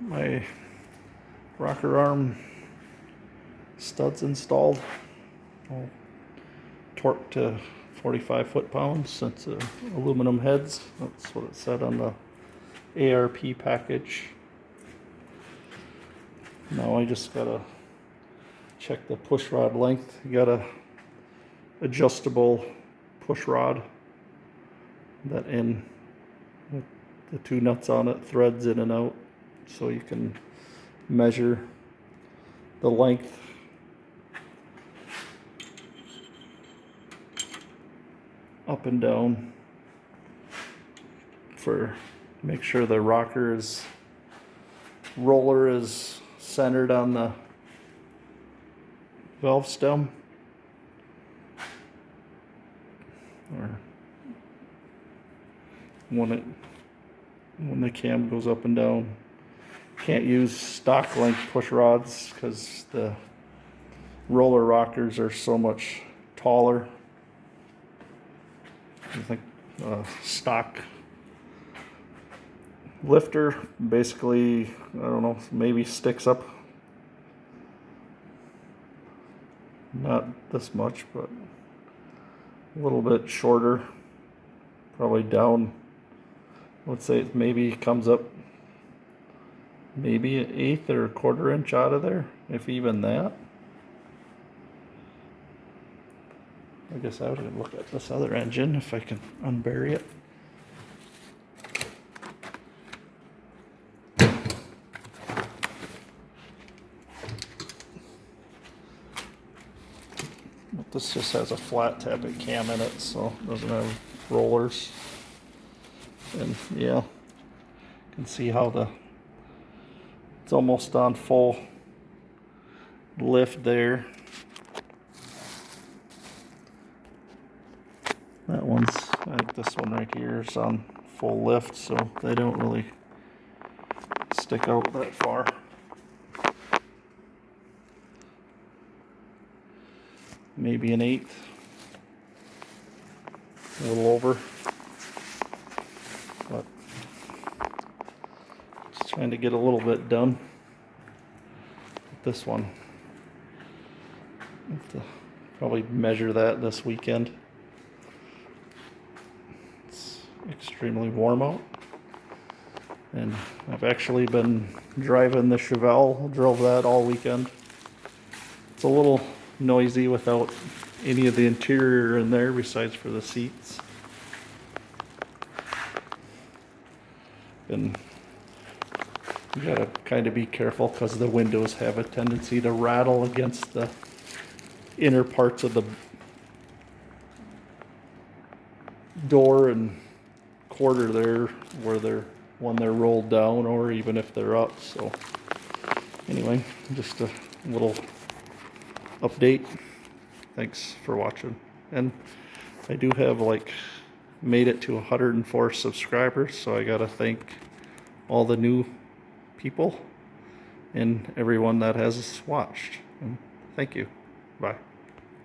my rocker arm studs installed, all torqued to 45 foot-pounds since aluminum heads. That's what it said on the ARP package. Now I just gotta check the push rod length. You got a adjustable push rod that in with the two nuts on it threads in and out, so you can measure the length up and down for make sure the roller is centered on the valve stem, or when the cam goes up and down. Can't use stock length push rods because the roller rockers are so much taller. I think stock lifter basically, I don't know, maybe sticks up not this much, but a little bit shorter, probably down. Let's say it maybe comes up maybe an 1/8 or 1/4 inch out of there, if even that. I guess I would look at this other engine if I can unbury it. But this just has a flat tappet cam in it, so it doesn't have rollers. And yeah, you can see how it's almost on full lift there. That one's, I think this one right here is on full lift, so they don't really stick out that far. Maybe an 1/8, a little over, but just trying to get a little bit done with this one. Have to probably measure that this weekend. It's extremely warm out, and I've actually been driving the Chevelle. Drove that all weekend. It's a little noisy without any of the interior in there besides for the seats. And you gotta kind of be careful because the windows have a tendency to rattle against the inner parts of the door and quarter there when they're rolled down, or even if they're up. So anyway, just a little update. Thanks for watching. And I do have made it to 104 subscribers, so I gotta thank all the new people and everyone that has watched. And thank you. Bye.